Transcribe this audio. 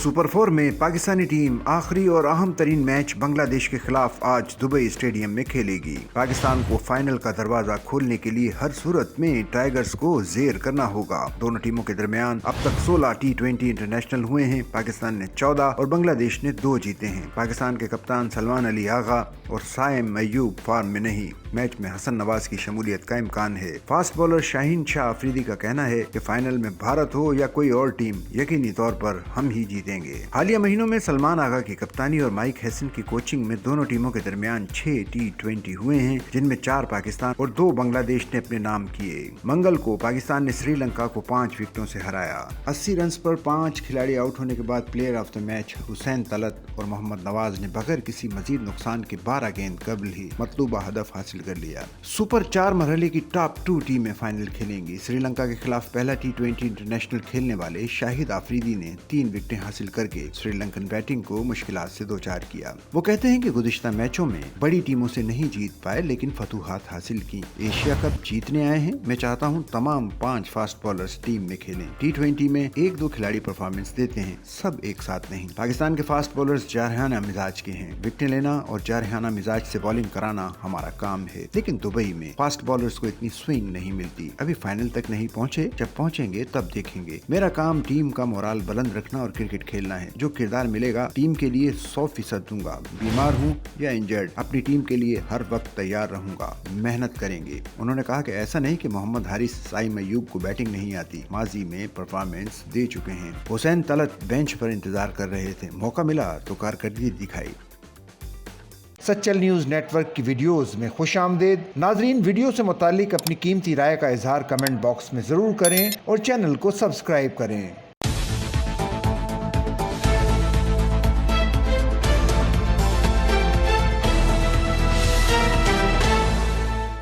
Super 4 में Pakistani team आखिरी और अहम तरीन मैच बांग्लादेश के खिलाफ आज दुबई स्टेडियम में खेलेगी। पाकिस्तान को फाइनल का दरवाजा खोलने के लिए हर सूरत में टाइगर्स को जेर करना होगा। दोनों टीमों के दरमियान अब तक 16 T20 इंटरनेशनल हुए हैं। पाकिस्तान ने 14 और बांग्लादेश ने 2 जीते हैं। पाकिस्तान के कप्तान सलमान अली आगा और साइम अयूब फॉर्म में नहीं। मैच में हसन नवाज की शमूलियत का इम्कान है। फास्ट बॉलर शाहीन शाह अफरीदी का कहना है कि फाइनल में भारत हो या कोई और टीम, यकीनी तौर पर हम ही जीतेंगे। हालिया महीनों में सलमान आगा की कप्तानी और माइक हैसन की कोचिंग में दोनों टीमों के दरमियान 6 T20 हुए हैं, जिनमें 4 पाकिस्तान और 2 बांग्लादेश ने अपने नाम किए। मंगल को पाकिस्तान ने श्रीलंका को 5 विकेटों से हराया। 80 रन पर 5 खिलाड़ी आउट होने के बाद player of the match Hussain Talat और मोहम्मद नवाज ने बगैर किसी मजीद नुकसान के 12 गेंद कबल ही मतलूबा हदफ हासिल कर लिया। सुपर 4 मरहले की टॉप 2 टीमें फाइनल खेलेंगी। श्रीलंका के खिलाफ पहला T20 इंटरनेशनल खेलने वाले शाहिद आफरीदी ने 3 विकेटें हासिल करके श्रीलंकन बैटिंग को मुश्किलात से दो-चार किया। वो कहते हैं कि गुज़िश्ता मैचों में बड़ी टीमों से नहीं जीत पाए, लेकिन फतूहात हासिल की। एशिया कप जीतने आए हैं। मैं चाहता हूं तमाम 5 फास्ट बॉलर्स टीम में खेलें। T20 में 1-2 खिलाड़ी परफॉर्मेंस देते हैं, सब एक साथ नहीं। पाकिस्तान के फास्ट बॉलर्स जारहाना मिजाज के हैं। विकेटें लेना और जारहाना मिजाज से बॉलिंग कराना हमारा काम है, लेकिन दुबई में फास्ट बॉलर्स को इतनी स्विंग नहीं मिलती। अभी फाइनल तक नहीं पहुंचे, जब पहुंचेंगे तब देखेंगे। मेरा काम टीम का मोराल बुलंद रखना और क्रिकेट खेलना है। जो किरदार मिलेगा टीम के लिए 100% दूंगा। बीमार हूं या इंजर्ड, अपनी टीम के लिए हर वक्त तैयार रहूंगा। मेहनत करेंगे। उन्होंने कहा कि ऐसा नहीं कि मोहम्मद हारिस साइम अयूब को बैटिंग नहीं आती, माजी में परफॉर्मेंस दे चुके हैं। हुसैन तलत बेंच पर इंतजार कर रहे थे, मौका मिला तो कारकर्दगी दिखाई। सच्चल न्यूज़ नेटवर्क की वीडियोस में खुश आमदेद। नाजरीन, वीडियो से मुतालिक अपनी कीमती राय का इजहार कमेंट बॉक्स में ज़रूर करें और चैनल को सब्सक्राइब करें।